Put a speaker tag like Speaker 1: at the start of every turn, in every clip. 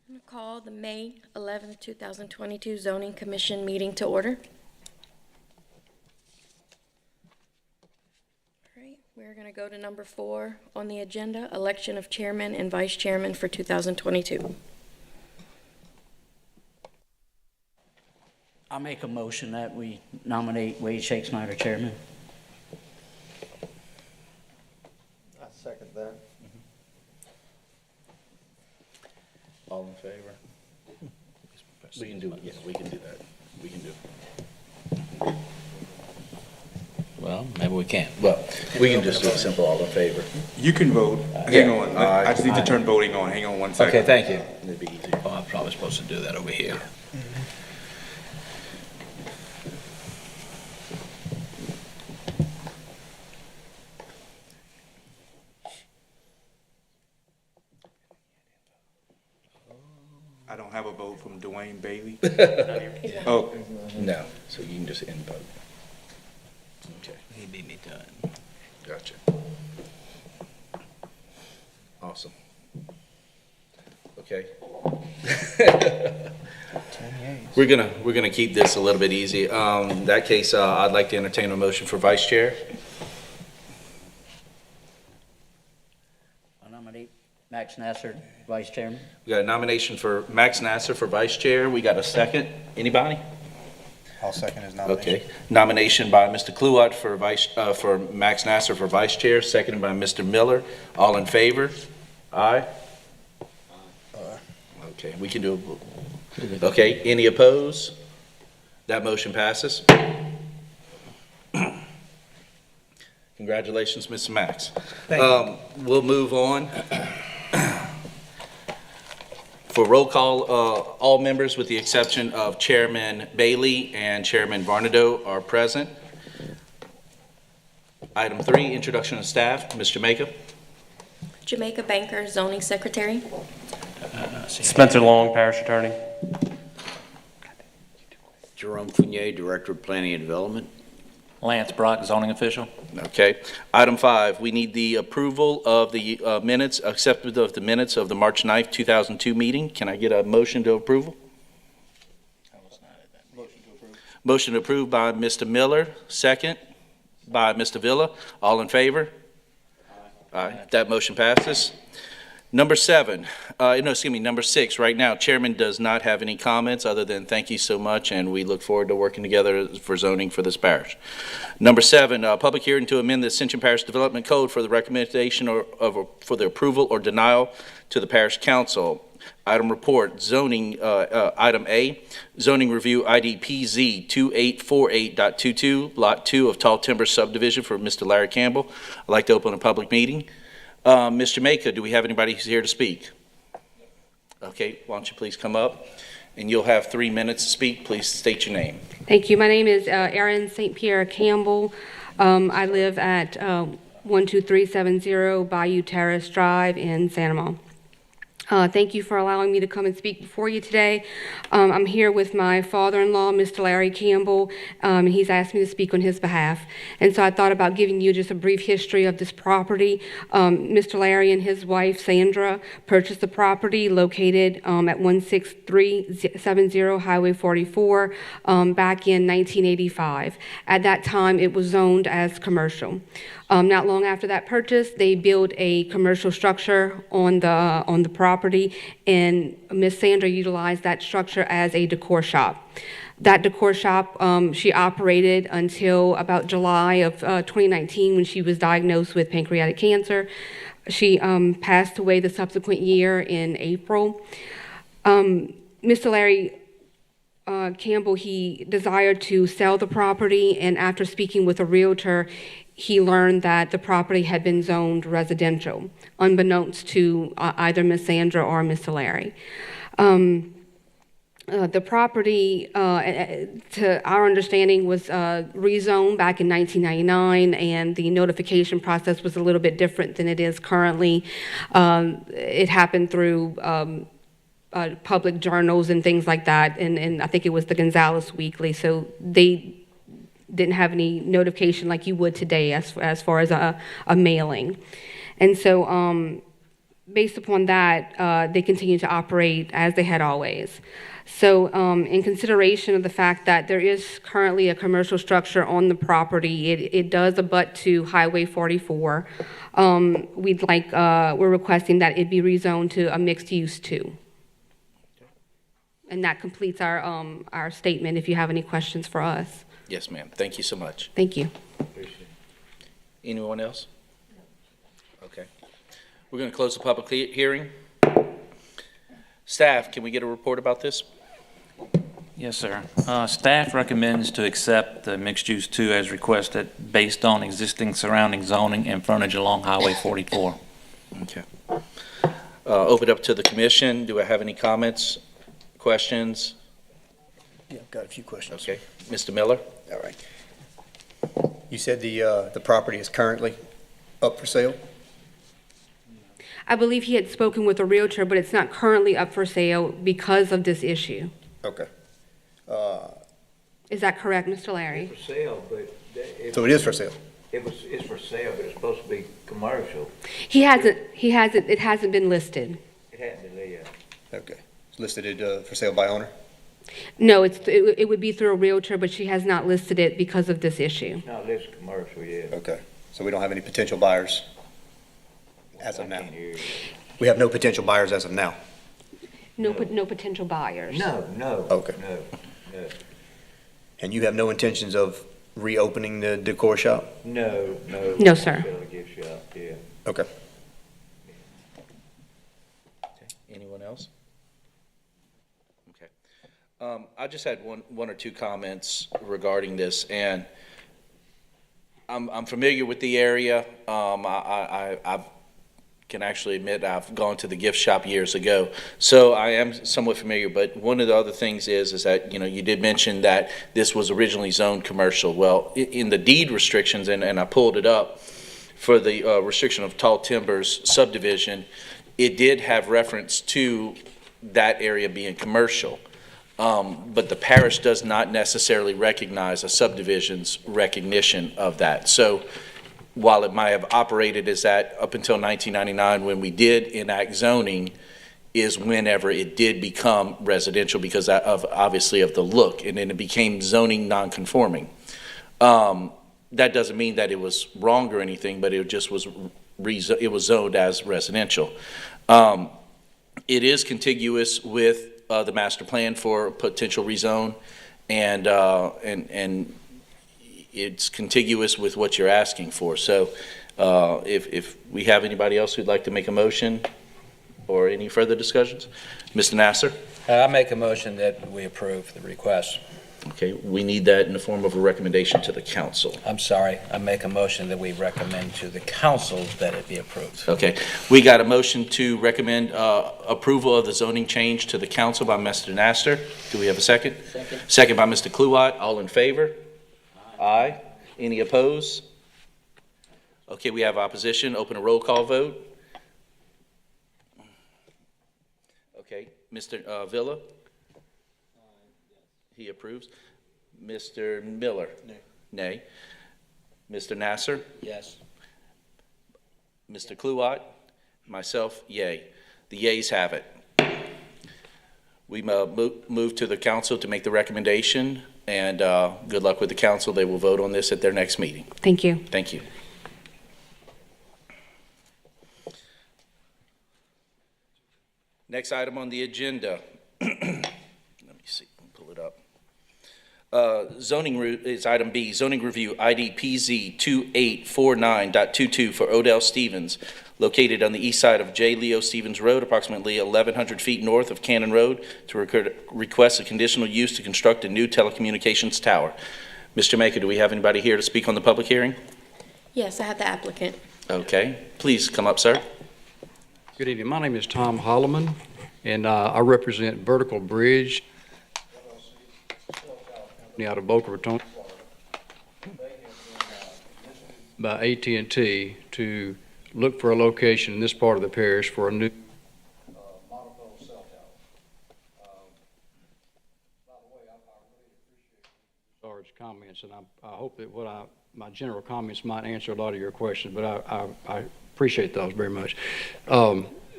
Speaker 1: I'm going to call the May 11th, 2022 Zoning Commission meeting to order. All right, we're going to go to number 4 on the agenda, election of chairman and vice chairman for 2022.
Speaker 2: I'll make a motion that we nominate Wade Shake Snyder chairman.
Speaker 3: I second that.
Speaker 4: All in favor? We can do it, yeah, we can do that. We can do it. Well, maybe we can't. Well, we can just do it simple, all in favor.
Speaker 5: You can vote. Hang on. I just need to turn voting on. Hang on one second.
Speaker 4: Okay, thank you. It'd be easier. Oh, I'm probably supposed to do that over here.
Speaker 5: I don't have a vote from Dwayne Bailey. Oh,
Speaker 4: No, so you can just invote. Okay. He beat me to it. Gotcha. Awesome. Okay. We're gonna keep this a little bit easy. In that case, I'd like to entertain a motion for vice chair.
Speaker 2: I'll nominate Max Nasser, vice chairman.
Speaker 4: We got a nomination for Max Nasser for vice chair. We got a second. Anybody?
Speaker 3: I'll second his nomination.
Speaker 4: Okay. Nomination by Mr. Kluwat for Max Nasser for vice chair, seconded by Mr. Miller. All in favor? Aye? Okay, we can do it. Okay, any opposed? That motion passes. Congratulations, Mr. Max.
Speaker 3: Thank you.
Speaker 4: We'll move on. For roll call, all members with the exception of Chairman Bailey and Chairman Varnado are present. Item 3, introduction of staff. Ms. Jamaica.
Speaker 1: Jamaica Banker, zoning secretary.
Speaker 6: Spencer Long, parish attorney.
Speaker 7: Jerome Fournier, Director of Planning and Development.
Speaker 6: Lance Brock, zoning official.
Speaker 4: Okay. Item 5, we need the approval of the minutes, acceptance of the minutes of the March 9th, 2002 meeting. Can I get a motion to approval? Motion approved by Mr. Miller, second by Mr. Villa. All in favor? Aye. That motion passes. Number 6, right now, Chairman does not have any comments other than thank you so much, and we look forward to working together for zoning for this parish. Number 7, public hearing to amend the Ascension Parish Development Code for the recommendation for the approval or denial to the Parish Council. Item report, zoning, item A, zoning review ID PZ 2848.22, Lot 2 of Tall Timber Subdivision for Mr. Larry Campbell. I'd like to open a public meeting. Ms. Jamaica, do we have anybody who's here to speak? Okay, why don't you please come up, and you'll have 3 minutes to speak. Please state your name.
Speaker 8: Thank you. My name is Erin St. Pierre Campbell. I live at 12370 Bayou Terrace Drive in Santa Thank you for allowing me to come and speak before you today. I'm here with my father-in-law, Mr. Larry Campbell, and he's asked me to speak on his behalf. And so I thought about giving you just a brief history of this property. Mr. Larry and his wife, Sandra, purchased the property located at 16370 Highway 44 back in 1985. At that time, it was zoned as commercial. Not long after that purchase, they built a commercial structure on the property, and Miss Sandra utilized that structure as a decor shop. That decor shop she operated until about July of 2019 when she was diagnosed with pancreatic cancer. She passed away the subsequent year in April. Mr. Larry Campbell, he desired to sell the property, and after speaking with a realtor, he learned that the property had been zoned residential, unbeknownst to either Miss Sandra or Mr. Larry. The property, to our understanding, was rezoned back in 1999, and the notification process was a little bit different than it is currently. It happened through public journals and things like that, and I think it was the Gonzales Weekly, so they didn't have any notification like you would today as far as a mailing. And so based upon that, they continue to operate as they had always. So in consideration of the fact that there is currently a commercial structure on the property, it does abut to Highway 44. We're requesting that it be rezoned to a mixed use too. And that completes our statement, if you have any questions for us.
Speaker 4: Yes, ma'am. Thank you so much.
Speaker 8: Thank you.
Speaker 4: Anyone else? Okay. We're going to close the public hearing. Staff, can we get a report about this?
Speaker 6: Yes, sir. Staff recommends to accept the mixed use 2 as requested based on existing surrounding zoning and frontage along Highway 44.
Speaker 4: Okay. Open up to the commission. Do I have any comments, questions?
Speaker 3: Yeah, I've got a few questions.
Speaker 4: Okay. Mr. Miller?
Speaker 3: All right. You said the property is currently up for sale?
Speaker 8: I believe he had spoken with a realtor, but it's not currently up for sale because of this issue.
Speaker 3: Okay.
Speaker 8: Is that correct, Mr. Larry?
Speaker 7: For sale, but
Speaker 3: So it is for sale?
Speaker 7: it's for sale, but it's supposed to be commercial.
Speaker 8: It hasn't been listed.
Speaker 7: It hadn't been there.
Speaker 3: Okay. It's listed for sale by owner?
Speaker 8: No, it would be through a realtor, but she has not listed it because of this issue.
Speaker 7: It's not listed commercial yet.
Speaker 3: Okay. So we don't have any potential buyers as of
Speaker 7: I
Speaker 3: now?
Speaker 7: can't hear you.
Speaker 3: We have no potential buyers as of now?
Speaker 8: No potential buyers.
Speaker 7: No.
Speaker 3: Okay.
Speaker 7: No.
Speaker 3: And you have no intentions of reopening the decor shop?
Speaker 7: No.
Speaker 8: No, sir.
Speaker 7: Still a gift shop, yeah.
Speaker 3: Okay.
Speaker 4: Anyone else? Okay. I just had one or two comments regarding this, and I'm familiar with the area. I can actually admit I've gone to the gift shop years ago, so I am somewhat familiar. But one of the other things is that you did mention that this was originally zoned commercial. Well, in the deed restrictions, and I pulled it up for the restriction of tall timbers subdivision, it did have reference to that area being commercial. But the parish does not necessarily recognize a subdivision's recognition of that. So while it might have operated as that up until 1999, when we did enact zoning, is whenever it did become residential because obviously of the look, and then it became zoning non-conforming. That doesn't mean that it was wrong or anything, but it just was it was zoned as residential. It is contiguous with the master plan for potential rezone, and it's contiguous with what you're asking for. So if we have anybody else who'd like to make a motion or any further discussions? Mr. Nasser?
Speaker 9: I make a motion that we approve the request.
Speaker 4: Okay, we need that in the form of a recommendation to the council.
Speaker 9: I'm sorry, I make a motion that we recommend to the council that it be approved.
Speaker 4: Okay, we got a motion to recommend approval of the zoning change to the council by Mr. Nasser. Do we have a second?
Speaker 2: Second.
Speaker 4: Second by Mr. Kluwat. All in favor? Aye. Any opposed? Okay, we have opposition. Open a roll call vote. Okay, Mr. Villa? He approves. Mr. Miller?
Speaker 3: Nay.
Speaker 4: Nay. Mr. Nasser?
Speaker 2: Yes.
Speaker 4: Mr. Kluwat? Myself, yay. The yays have it. We move to the council to make the recommendation, and good luck with the council. They will vote on this at their next meeting.
Speaker 8: Thank you.
Speaker 4: Thank you. Next item on the agenda. Let me see, pull it up. Is item B, zoning review ID PZ 2849.22 for Odell Stevens, located on the east side of J. Leo Stevens Road, approximately 1,100 feet north of Cannon Road, to request a conditional use to construct a new telecommunications tower. Mr. Maker, do we have anybody here to speak on the public hearing?
Speaker 1: Yes, I have the applicant.
Speaker 4: Okay, please come up, sir.
Speaker 10: Good evening. My name is Tom Holloman, and I represent Vertical Bridge out of Boca Raton by AT&T to look for a location in this part of the parish for a new monopole cell tower. By the way, I really appreciate Sarge's comments, and I hope that my general comments might answer a lot of your questions, but I appreciate those very much.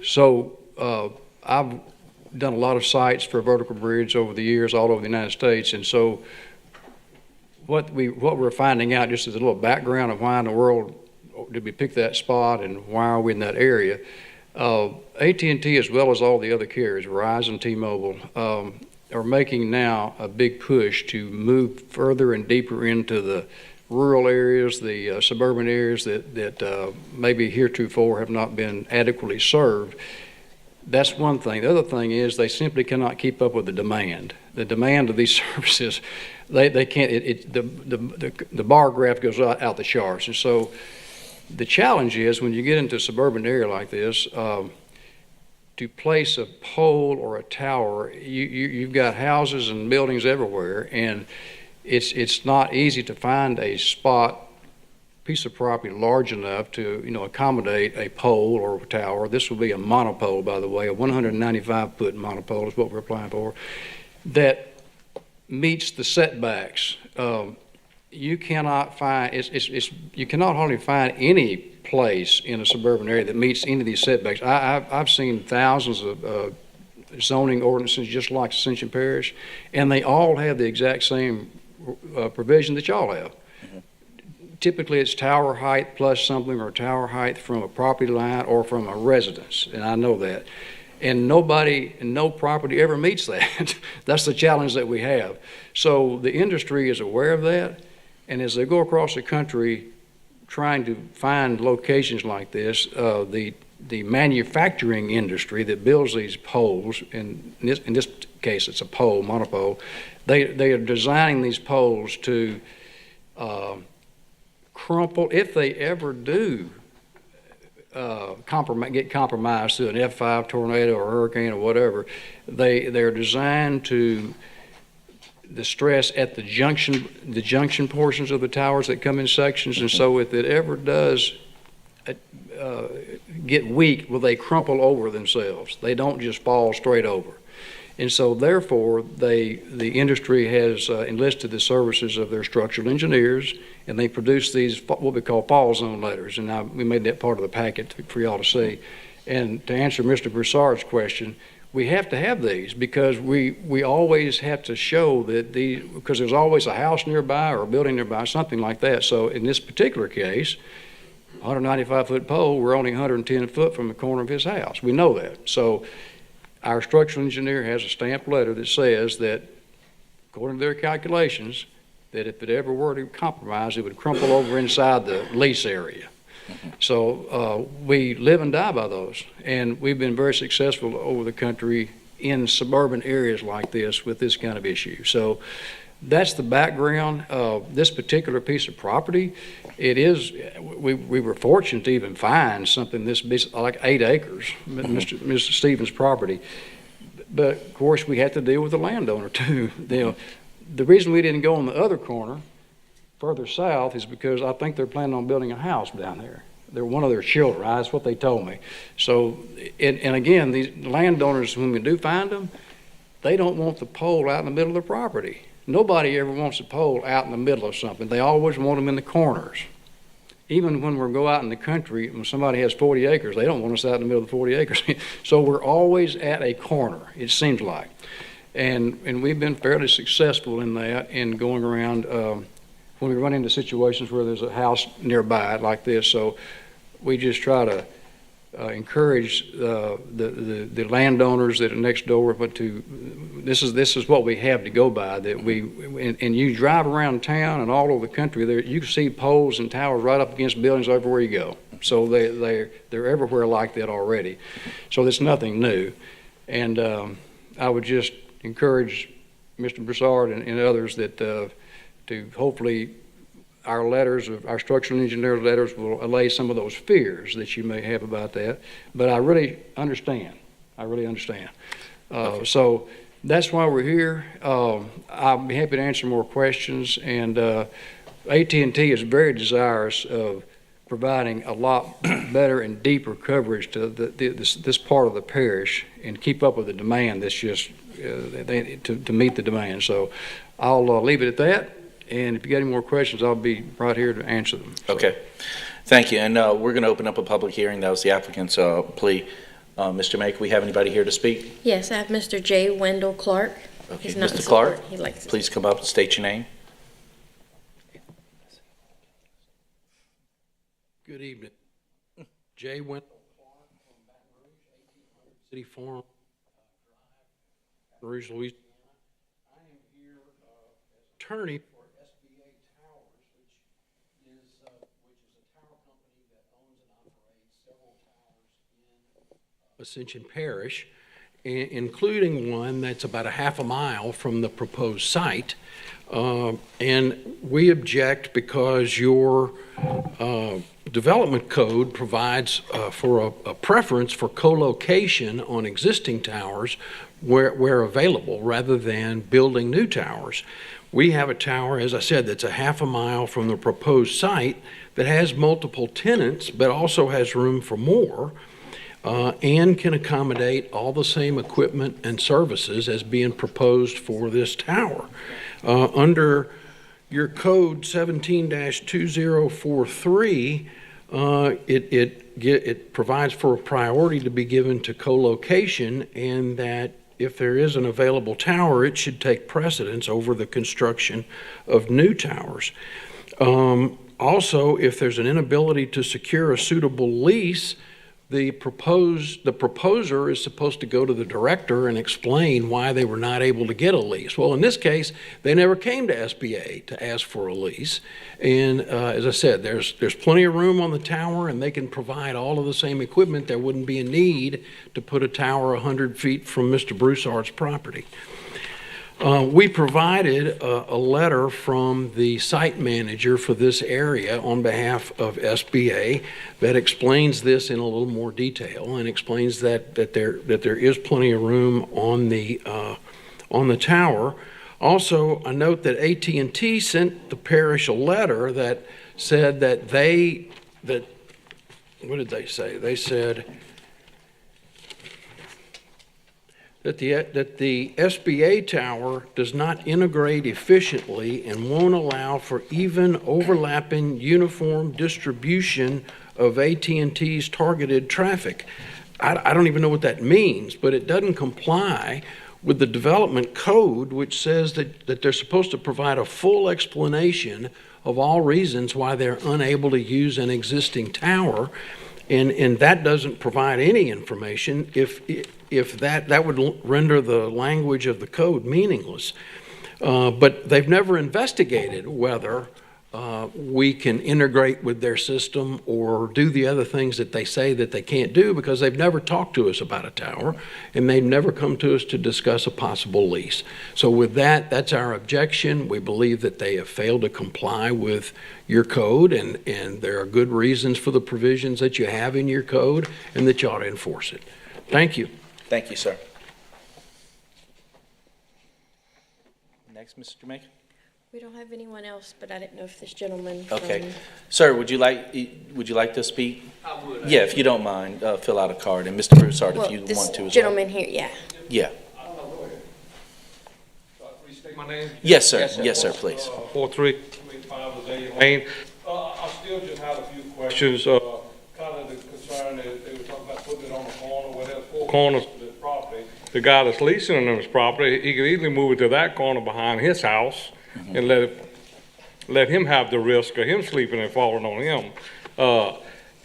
Speaker 10: So I've done a lot of sites for vertical bridge over the years all over the United States, and so what we're finding out, just as a little background of why in the world did we pick that spot and why are we in that area, AT&T as well as all the other carriers, Verizon, T-Mobile, are making now a big push to move further and deeper into the rural areas, the suburban areas that maybe heretofore have not been adequately served. That's one thing. The other thing is they simply cannot keep up with the demand. The demand of these services, they can't. The bar graph goes out the charts, and so the challenge is when you get into a suburban area like this. To place a pole or a tower, you've got houses and buildings everywhere, and it's not easy to find a piece of property large enough to accommodate a pole or a tower. This will be a monopole, by the way, a 195-foot monopole is what we're applying for, that meets the setbacks. You cannot find you cannot hardly find any place in a suburban area that meets any of these setbacks. I've seen thousands of zoning ordinances just like Ascension Parish, and they all have the exact same provision that y'all have. Typically, it's tower height plus something, or tower height from a property line or from a residence, and I know that. And no property ever meets that. That's the challenge that we have. So the industry is aware of that, and as they go across the country trying to find locations like this, the manufacturing industry that builds these poles, in this case it's a pole, monopole, they are designing these poles to crumple, if they ever do get compromised through an F5 tornado or hurricane or whatever, they're designed to the stress at the junction portions of the towers that come in sections, and so if it ever does get weak, well, they crumple over themselves. They don't just fall straight over. And so therefore, the industry has enlisted the services of their structural engineers, and they produce these what we call fall zone letters, and we made that part of the packet for y'all to see. And to answer Mr. Broussard's question, we have to have these because we always have to show that because there's always a house nearby or a building nearby, something like that. So in this particular case, 195-foot pole, we're only 110 foot from the corner of his house. We know that. So our structural engineer has a stamped letter that says that, according to their calculations, that if it ever were to compromise, it would crumple over inside the lease area. So we live and die by those, and we've been very successful over the country in suburban areas like this with this kind of issue. So that's the background of this particular piece of property. It is, we were fortunate to even find something this big, like 8 acres, Mr. Stevens' property. But of course, we had to deal with the landowner too. The reason we didn't go on the other corner further south is because I think they're planning on building a house down there. They're one of their children. That's what they told me. So, and again, these landowners, when we do find them, they don't want the pole out in the middle of the property. Nobody ever wants a pole out in the middle of something. They always want them in the corners. Even when we go out in the country, when somebody has 40 acres, they don't want us out in the middle of the 40 acres. So we're always at a corner, it seems like. And we've been fairly successful in that, in going around when we run into situations where there's a house nearby like this. So we just try to encourage the landowners that are next door, but this is what we have to go by. That and you drive around town and all over the country, there you can see poles and towers right up against buildings everywhere you go. So they're everywhere like that already. So it's nothing new, and I would just encourage Mr. Broussard and others that to hopefully our letters, our structural engineer letters, will allay some of those fears that you may have about that. But I really understand. Okay. So that's why we're here. I'll be happy to answer more questions. And AT&T is very desirous of providing a lot better and deeper coverage to this part of the parish and keep up with the demand that's just to meet the demand. So I'll leave it at that. And if you got any more questions, I'll be right here to answer them. So.
Speaker 4: Okay. Thank you. And we're going to open up a public hearing. That was the applicant's plea. Mr. Maker, we have anybody here to speak?
Speaker 1: Yes, I have Mr. J. Wendell Clark.
Speaker 4: Okay,
Speaker 1: He's not in
Speaker 4: Mr. Clark,
Speaker 1: support. He likes it.
Speaker 4: please come up and state your name.
Speaker 10: Good evening. Jay Wendell Clark from Baton Rouge, 1800 City Farm Drive, Baton Rouge, Louisiana. I am here as attorney for SBA Towers, which is a tower company that owns and operates several towers in Ascension Parish, including one that's about a half a mile from the proposed site. And we object because your development code provides for a preference for co-location on existing towers where available, rather than building new towers. We have a tower, as I said, that's a half a mile from the proposed site that has multiple tenants, but also has room for more, and can accommodate all the same equipment and services as being proposed for this tower. Under your code 17-2043, it provides for a priority to be given to co-location, and that if there is an available tower, it should take precedence over the construction of new towers. Also, if there's an inability to secure a suitable lease, the proposer is supposed to go to the director and explain why they were not able to get a lease. Well, in this case, they never came to SBA to ask for a lease. And as I said, there's plenty of room on the tower, and they can provide all of the same equipment. There wouldn't be a need to put a tower 100 feet from Mr. Broussard's property. We provided a letter from the site manager for this area on behalf of SBA that explains this in a little more detail, and explains that there is plenty of room on the tower. Also, I note that AT&T sent the parish a letter that said what did they say? They said that the SBA tower does not integrate efficiently and won't allow for even overlapping uniform distribution of AT&T's targeted traffic. I don't even know what that means, but it doesn't comply with the development code, which says that they're supposed to provide a full explanation of all reasons why they're unable to use an existing tower. And that doesn't provide any information. If that would render the language of the code meaningless. But they've never investigated whether we can integrate with their system or do the other things that they say that they can't do, because they've never talked to us about a tower, and they've never come to us to discuss a possible lease. So with that, that's our objection. We believe that they have failed to comply with your code, and there are good reasons for the provisions that you have in your code, and that you ought to enforce it. Thank you.
Speaker 4: Thank you, sir. Next, Mr. Maker.
Speaker 1: We don't have anyone else, but I didn't know if this gentleman.
Speaker 4: Okay. Sir, would you like to speak? I would. Yeah, if you don't mind, fill out a card. And Mr. Broussard, if you want to as well.
Speaker 1: This gentleman here, yeah.
Speaker 4: Yeah.
Speaker 11: Please state my name.
Speaker 4: Yes, sir. Yes, sir, please.
Speaker 11: 4325 Azalea Lane. I still just have a few questions. Kind of the concern that they were talking about putting it on the corner, where there's four corners of the property. The guy that's leasing him his property, he could easily move it to that corner behind his house, and let him have the risk of him sleeping and falling on him.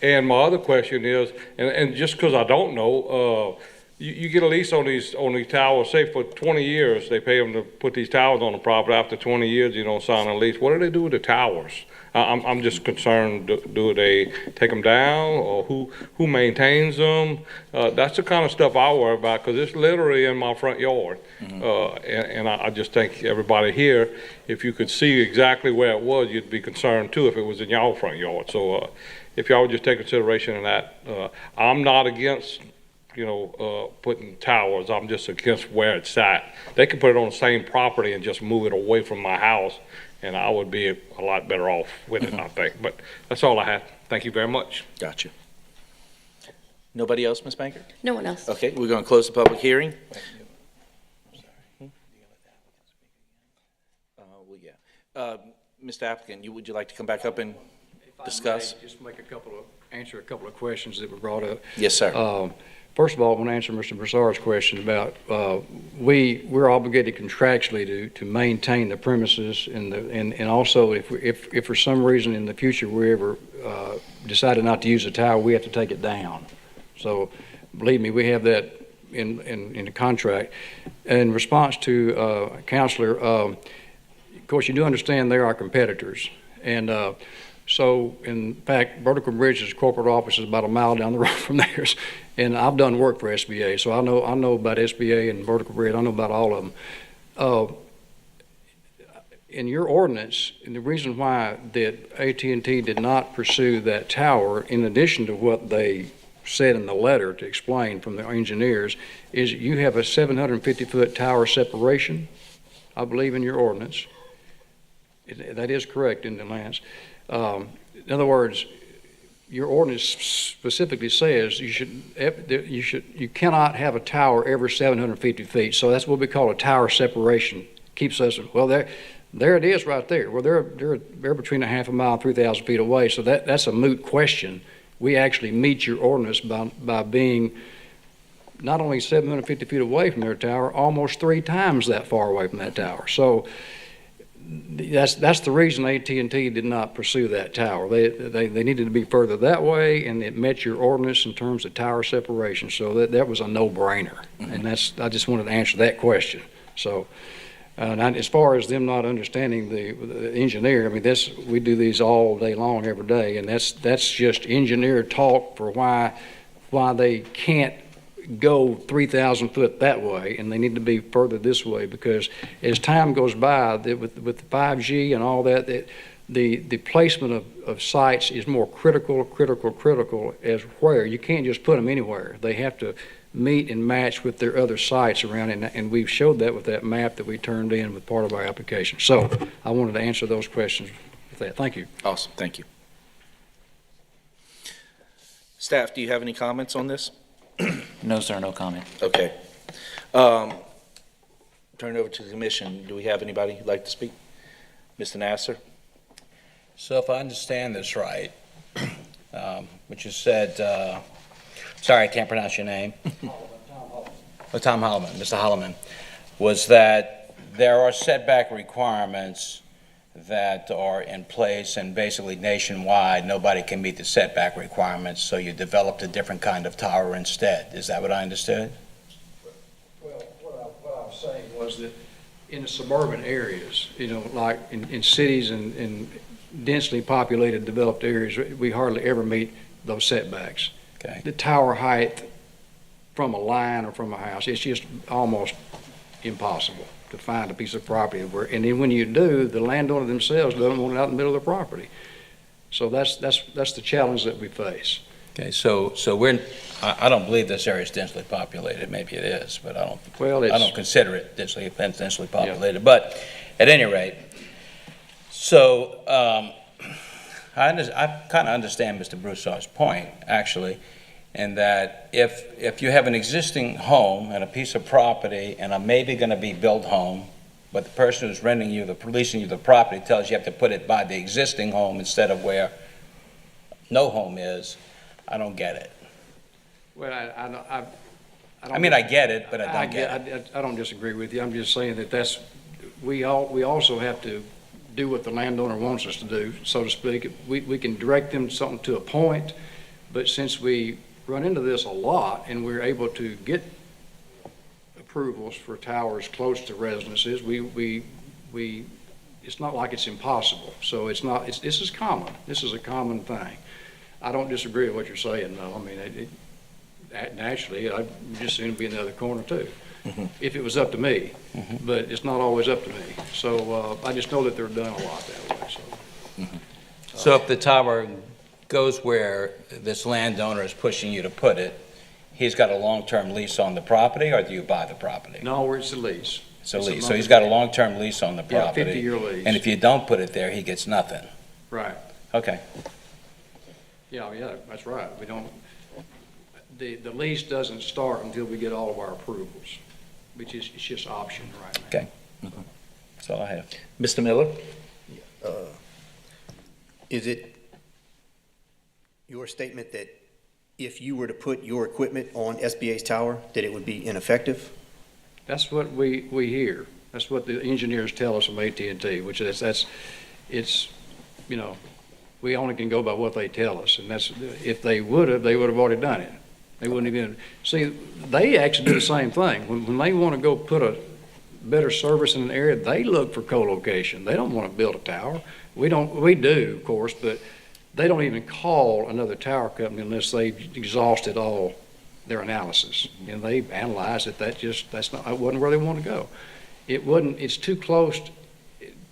Speaker 11: And my other question is, and just because I don't know, you get a lease on these towers, say for 20 years, they pay them to put these towers on the property. After 20 years, you don't sign a lease. What do they do with the towers? I'm just concerned, do they take them down, or who maintains them? That's the kind of stuff I worry about, because it's literally in my front yard. And I just think everybody here, if you could see exactly where it was, you'd be concerned too if it was in your front yard. So if y'all would just take consideration of that. I'm not against putting towers. I'm just against where it's at. They could put it on the same property and just move it away from my house, and I would be a lot better off with it, I think. But that's all I have. Thank you very much.
Speaker 4: Gotcha. Nobody else, Ms. Banker?
Speaker 1: No one else.
Speaker 4: Okay, we're going to close the public hearing. Well, yeah. Mr. Applicant, would you like to come back up and discuss?
Speaker 10: Just answer a couple of questions that were brought up.
Speaker 4: Yes, sir.
Speaker 10: First of all, I want to answer Mr. Broussard's question about, we're obligated contractually to maintain the premises and also if for some reason in the future we ever decided not to use the tower, we have to take it down. So believe me, we have that in the contract. In response to Counselor, of course, you do understand they're our competitors. And so, in fact, Vertical Bridge's corporate office is about a mile down the road from theirs. And I've done work for SBA, so I know about SBA and Vertical Bridge. I know about all of them. In your ordinance, and the reason why that AT&T did not pursue that tower, in addition to what they said in the letter to explain from the engineers, is you have a 750-foot tower separation, I believe, in your ordinance. That is correct in the Lance. In other words, your ordinance specifically says you cannot have a tower every 750 feet. So that's what we call a tower separation. Keeps us, well, there it is right there. Well, they're between a half a mile and 3,000 feet away. So that's a moot question. We actually meet your ordinance by being not only 750 feet away from their tower, almost 3 times that far away from that tower. So that's the reason AT&T did not pursue that tower. They needed to be further that way, and it met your ordinance in terms of tower separation. So that was a no-brainer, and I just wanted to answer that question. So, as far as them not understanding the engineer, I mean, we do these all day long, every day, and that's just engineer talk for why they can't go 3,000 foot that way, and they need to be further this way, because as time goes by, with the 5G and all that, the placement of sites is more critical as where. You can't just put them anywhere. They have to meet and match with their other sites around, and we've showed that with that map that we turned in with part of our application. So I wanted to answer those questions with that. Thank you.
Speaker 4: Awesome, thank you. Staff, do you have any comments on this?
Speaker 6: No, sir, no comment.
Speaker 4: Okay. Turn it over to the commission. Do we have anybody who'd like to speak? Mr. Nasser?
Speaker 9: So if I understand this right, what you said, sorry, I can't pronounce your name. Tom Holloman, Mr. Holloman, was that there are setback requirements that are in place, and basically nationwide, nobody can meet the setback requirements, so you developed a different kind of tower instead. Is that what I understood?
Speaker 10: Well, what I was saying was that in the suburban areas, like in cities and densely populated, developed areas, we hardly ever meet those setbacks.
Speaker 9: Okay.
Speaker 10: The tower height from a line or from a house, it's just almost impossible to find a piece of property and then when you do, the landowner themselves doesn't want it out in the middle of the property. So that's the challenge that we face.
Speaker 9: Okay, so I don't believe this area is densely populated. Maybe it is, but I don't consider it densely populated. Yeah. But at any rate, so I kind of understand Mr. Broussard's point, actually, in that if you have an existing home and a piece of property and a maybe going to be built home, but the person who's leasing you the property tells you have to put it by the existing home instead of where no home is, I don't get it.
Speaker 10: Well,
Speaker 9: I mean, I get it, but I don't get it.
Speaker 10: I don't disagree with you. I'm just saying that we also have to do what the landowner wants us to do, so to speak. We can direct them something to a point, but since we run into this a lot and we're able to get approvals for towers close to residences, it's not like it's impossible. So this is common. This is a common thing. I don't disagree with what you're saying, though. I mean, naturally, I'd just soon be in the other corner too, if it was up to me. But it's not always up to me. So I just know that they're done a lot that way.
Speaker 9: So if the tower goes where this landowner is pushing you to put it, he's got a long-term lease on the property, or do you buy the property?
Speaker 10: No, it's a lease.
Speaker 9: It's a lease. So he's got a long-term lease on the property.
Speaker 10: Yeah, 50-year lease.
Speaker 9: And if you don't put it there, he gets nothing.
Speaker 10: Right.
Speaker 9: Okay.
Speaker 10: Yeah, that's right. We don't. The lease doesn't start until we get all of our approvals, which is it's just option right now.
Speaker 9: Okay. That's all I have.
Speaker 4: Mr. Miller?
Speaker 3: Is it your statement that if you were to put your equipment on SBA's tower, that it would be ineffective?
Speaker 10: That's what we hear. That's what the engineers tell us from AT&T, which is, it's, you know, we only can go by what they tell us, and that's, if they would have already done it. They wouldn't even, see, they actually do the same thing. When they want to go put a better service in an area, they look for co-location. They don't want to build a tower. We do, of course, but they don't even call another tower company unless they've exhausted all their analysis. And they've analyzed it, that wasn't where they want to go. It's too close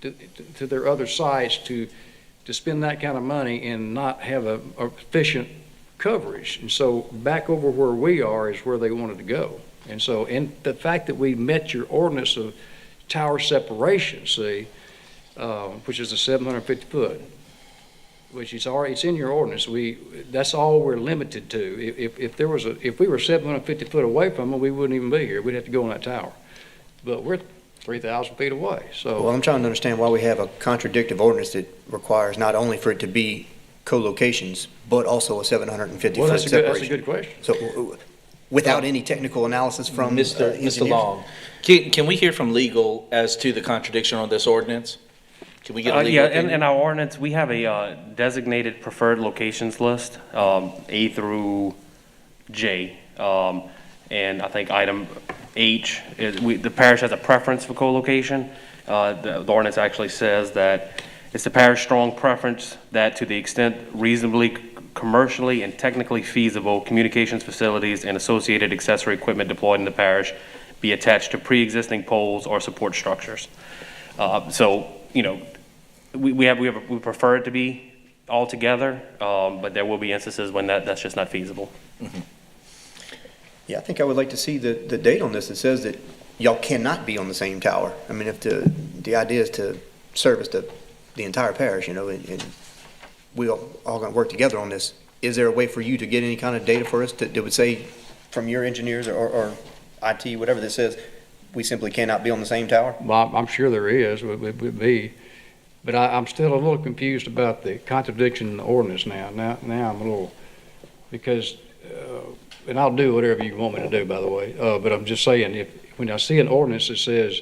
Speaker 10: to their other sites to spend that kind of money and not have a efficient coverage. And so back over where we are is where they wanted to go. And so, and the fact that we met your ordinance of tower separation, see, which is a 750 foot, which is already, it's in your ordinance. That's all we're limited to. If we were 750 foot away from them, we wouldn't even be here. We'd have to go on that tower. But we're 3,000 feet away, so.
Speaker 3: Well, I'm trying to understand why we have a contradictive ordinance that requires not only for it to be co-locations, but also a 750
Speaker 10: Well,
Speaker 3: foot
Speaker 10: that's
Speaker 3: separation.
Speaker 10: a good question.
Speaker 3: So, without any technical analysis from
Speaker 4: Mr.
Speaker 3: engineers?
Speaker 4: Long, can we hear from legal as to the contradiction on this ordinance? Can we get a legal
Speaker 12: Yeah,
Speaker 4: opinion?
Speaker 12: in our ordinance, we have a designated preferred locations list, A through J. And I think item H, the parish has a preference for co-location. The ordinance actually says that it's the parish's strong preference that to the extent reasonably commercially and technically feasible, communications facilities and associated accessory equipment deployed in the parish be attached to pre-existing poles or support structures. So, you know, we prefer it to be all together, but there will be instances when that's just not feasible.
Speaker 4: Mm-hmm.
Speaker 3: Yeah, I think I would like to see the date on this that says that y'all cannot be on the same tower. I mean, if the idea is to service the entire parish, you know, and we all going to work together on this, is there a way for you to get any kind of data for us that would say from your engineers or IT, whatever that says, we simply cannot be on the same tower?
Speaker 10: Well, I'm sure there is, would be, but I'm still a little confused about the contradiction in the ordinance now. Now I'm a little, because, and I'll do whatever you want me to do, by the way, but I'm just saying, when I see an ordinance that says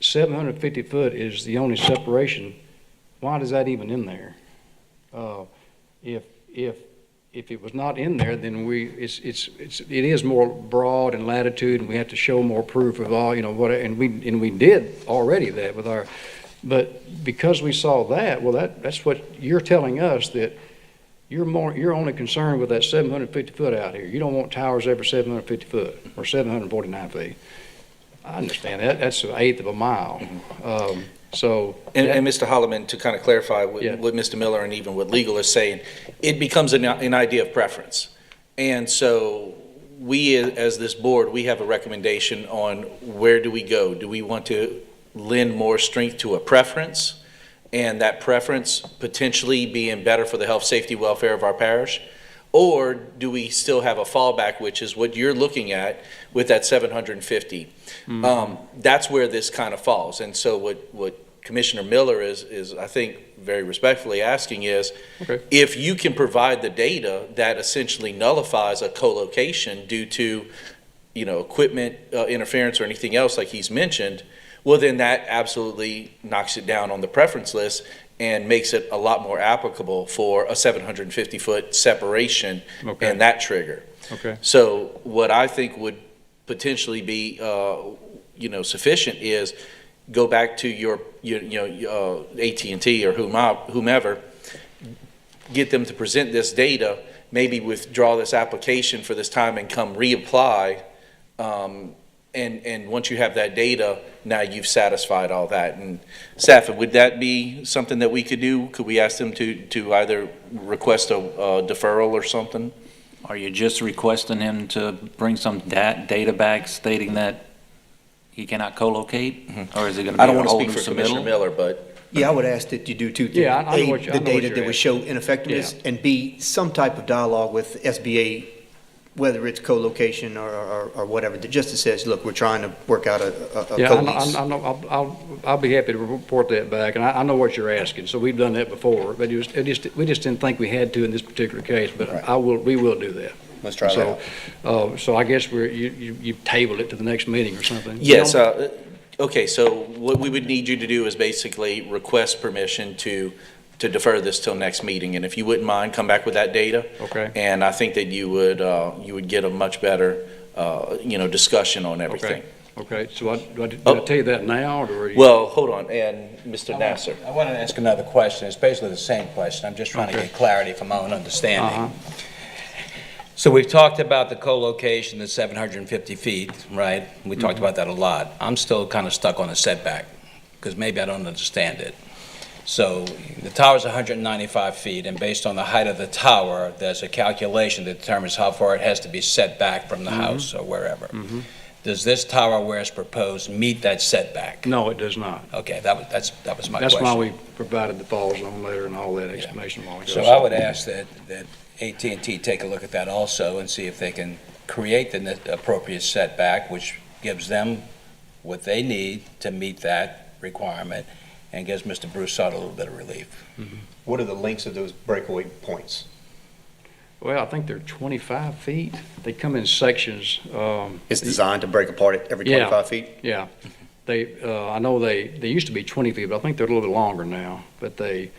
Speaker 10: 750 foot is the only separation, why is that even in there? If it was not in there, then it is more broad in latitude, and we have to show more proof of all, you know, what, and we did already that with our, but because we saw that, well, that's what you're telling us, that you're only concerned with that 750 foot out here. You don't want towers over 750 foot or 749 feet. I understand that. That's an eighth of a mile. So,
Speaker 4: and Mr. Holloman, to kind of clarify what Mr. Miller and even what legal is saying, it becomes an idea of preference. And so we, as this board, we have a recommendation on where do we go? Do we want to lend more strength to a preference, and that preference potentially being better for the health, safety, welfare of our parish? Or do we still have a fallback, which is what you're looking at with that 750? Mm-hmm. That's where this kind of falls. And so what Commissioner Miller is I think, very respectfully asking is, okay, if you can provide the data that essentially nullifies a co-location due to, you know, equipment interference or anything else like he's mentioned, well, then that absolutely knocks it down on the preference list and makes it a lot more applicable for a 750-foot separation, okay, and that trigger. Okay. So what I think would potentially be, you know, sufficient is go back to your, AT&T or whomever, get them to present this data, maybe withdraw this application for this time and come reapply. And once you have that data, now you've satisfied all that. And staff, would that be something that we could do? Could we ask them to either request a deferral or something?
Speaker 6: Are you just requesting him to bring some data back stating that he cannot co-locate? Mm-hmm. Or is it going to be
Speaker 4: I don't want to speak for Commissioner Miller, but...
Speaker 3: Yeah, I would ask that you do two things.
Speaker 10: Yeah, I know
Speaker 3: the data that would show ineffectiveness, yeah, and B, some type of dialogue with SBA, whether it's co-location or whatever, that just says, look, we're trying to work out a co-lease.
Speaker 10: I'll be happy to report that back, and I know what you're asking, so we've done that before, but we just didn't think we had to in this particular case, but right, we will do that.
Speaker 3: Let's try that out.
Speaker 10: So I guess you tabled it to the next meeting or something?
Speaker 4: Yes, okay, so what we would need you to do is basically request permission to defer this till next meeting, and if you wouldn't mind, come back with that data.
Speaker 10: Okay.
Speaker 4: And I think that you would get a much better, discussion on everything.
Speaker 10: Okay, so do I tell you that now, or?
Speaker 4: Well, hold on, and Mr. Nasser.
Speaker 9: I want to ask another question. It's basically the same question. I'm just trying to get clarity from my own understanding. So we've talked about the co-location, the 750 feet, right? We talked about that a lot. I'm still kind of stuck on the setback, because maybe I don't understand it. So the tower's 195 feet, and based on the height of the tower, there's a calculation that determines how far it has to be set back from the house or wherever. Does this tower where it's proposed meet that setback?
Speaker 10: No, it does not.
Speaker 9: Okay, that was my question.
Speaker 10: That's why we provided the fall zone letter and all that explanation.
Speaker 9: So I would ask that AT&T take a look at that also and see if they can create the appropriate setback, which gives them what they need to meet that requirement and gives Mr. Broussard a little bit of relief.
Speaker 3: What are the lengths of those breakaway points?
Speaker 10: Well, I think they're 25 feet. They come in sections.
Speaker 3: It's designed to break apart at every 25 feet?
Speaker 10: Yeah. I know they used to be 20 feet, but I think they're a little bit longer now. But they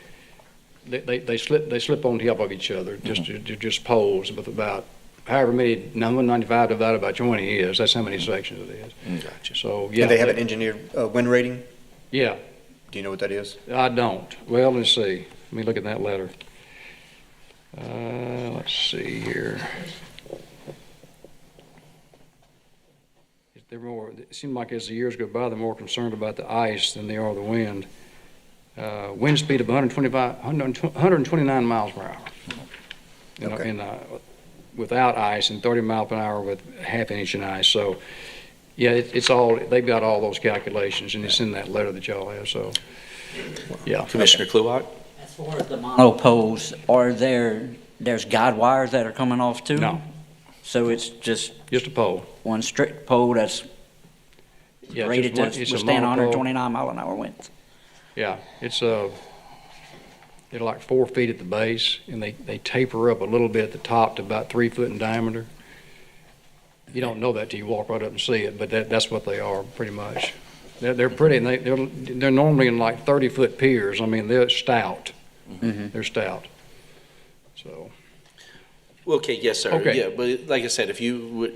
Speaker 10: slip on top of each other, just poles with about however many, 195 divided by 20 is. That's how many sections it is.
Speaker 3: Gotcha.
Speaker 10: So, yeah.
Speaker 3: Do they have an engineered wind rating?
Speaker 10: Yeah.
Speaker 3: Do you know what that is?
Speaker 10: I don't. Well, let's see. Let me look at that letter. Let's see here. It seems like as the years go by, they're more concerned about the ice than they are the wind. Wind speed of 129 miles per hour. Without ice, and 30 miles per hour with half an inch in ice. So, yeah, it's all, they've got all those calculations, and it's in that letter that y'all have, so, yeah.
Speaker 4: Commissioner Kluwak?
Speaker 2: As far as the monopoles, there's guide wires that are coming off too?
Speaker 10: No.
Speaker 2: So it's just
Speaker 10: a pole.
Speaker 2: One strict pole that's rated to
Speaker 10: it's a
Speaker 2: withstand
Speaker 10: monopole.
Speaker 2: 129 mile an hour winds?
Speaker 10: Yeah, they're like 4 feet at the base, and they taper up a little bit at the top to about 3 foot in diameter. You don't know that till you walk right up and see it, but that's what they are pretty much. They're pretty, and they're normally in like 30-foot piers. I mean, they're stout. They're stout. So.
Speaker 4: Okay, yes, sir.
Speaker 10: Okay.
Speaker 4: Yeah, but like I said, if you would,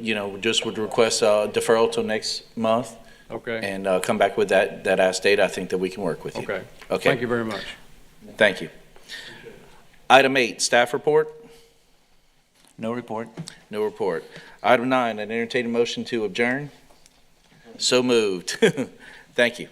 Speaker 4: would request deferral till next month.
Speaker 10: Okay.
Speaker 4: And come back with that asked date, I think that we can work with you.
Speaker 10: Okay.
Speaker 4: Okay.
Speaker 10: Thank you very much.
Speaker 4: Thank you. Item 8, staff report.
Speaker 6: No report.
Speaker 4: No report. Item 9, an entertained motion to adjourn. So moved. Thank you.